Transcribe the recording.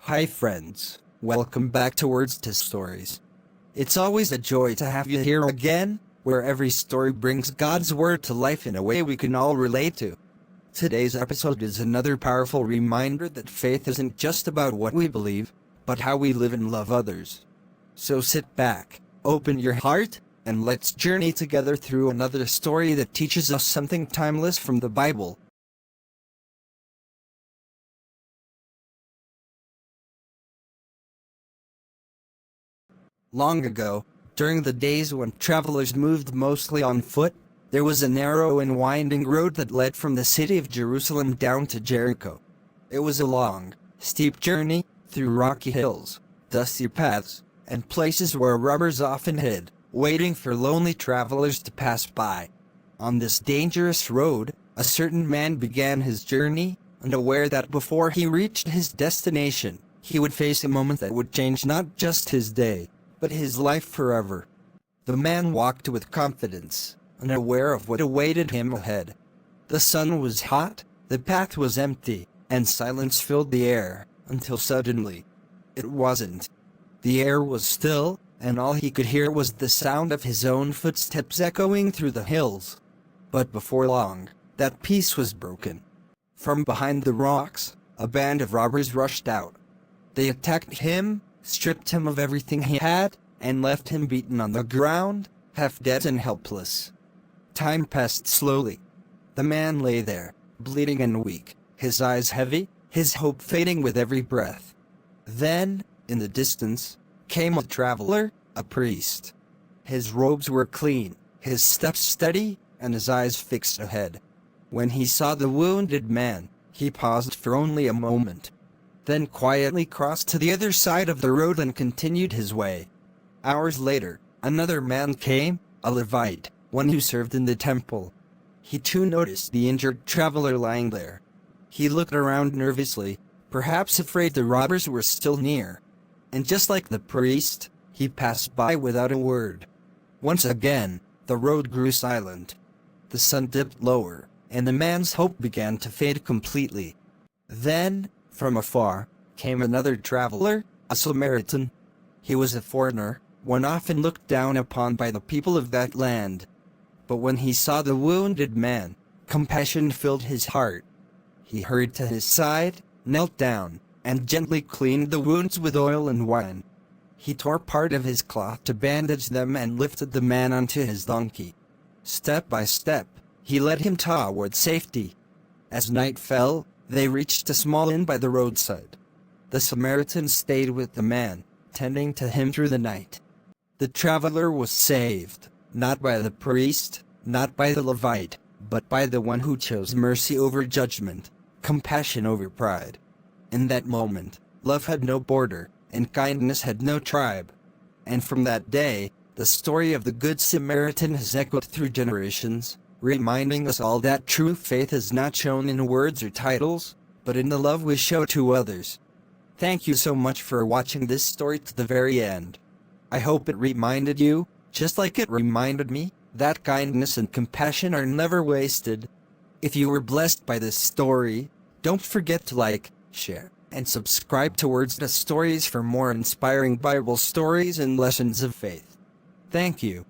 Hi friends, welcome back to Words to Stories. It's always a joy to have you here again, where every story brings God's Word to life in a way we can all relate to. Today's episode is another powerful reminder that faith isn't just about what we believe, but how we live and love others. So sit back, open your heart, and let's journey together through another story that teaches us something timeless from the Bible. Long ago, during the days when travelers moved mostly on foot, there was a narrow and winding road that led from the city of Jerusalem down to Jericho. It was a long, steep journey through rocky hills, dusty paths, and places where robbers often hid, waiting for lonely travelers to pass by. On this dangerous road, a certain man began his journey, unaware that before he reached his destination, he would face a moment that would change not just his day, but his life forever. The man walked with confidence, unaware of what awaited him ahead. The sun was hot, the path was empty, and silence filled the air, until suddenly, it wasn't. The air was still, and all he could hear was the sound of his own footsteps echoing through the hills. But before long, that peace was broken. From behind the rocks, a band of robbers rushed out. They attacked him, stripped him of everything he had, and left him beaten on the ground, half dead and helpless. Time passed slowly. The man lay there, bleeding and weak, his eyes heavy, his hope fading with every breath. Then, in the distance, came a traveler, a priest. His robes were clean, his steps steady, and his eyes fixed ahead. When he saw the wounded man, he paused for only a moment, then quietly crossed to the other side of the road and continued his way. Hours later, another man came, a Levite, one who served in the temple. He too noticed the injured traveler lying there. He looked around nervously, perhaps afraid the robbers were still near. And just like the priest, he passed by without a word. Once again, the road grew silent. The sun dipped lower, and the man's hope began to fade completely. Then, from afar, came another traveler, a Samaritan. He was a foreigner, one often looked down upon by the people of that land. But when he saw the wounded man, compassion filled his heart. He hurried to his side, knelt down, and gently cleaned the wounds with oil and wine. He tore part of his cloth to bandage them and lifted the man onto his donkey. Step by step, he led him toward safety. As night fell, they reached a small inn by the roadside. The Samaritan stayed with the man, tending to him through the night. The traveler was saved, not by the priest, not by the Levite, but by the one who chose mercy over judgment, compassion over pride. In that moment, love had no border, and kindness had no tribe. And from that day, the story of the Good Samaritan has echoed through generations, reminding us all that true faith is not shown in words or titles, but in the love we show to others. Thank you so much for watching this story to the very end. I hope it reminded you, just like it reminded me, that kindness and compassion are never wasted. If you were blessed by this story, don't forget to like, share, and subscribe to Words to Stories for more inspiring Bible stories and lessons of faith. Thank you.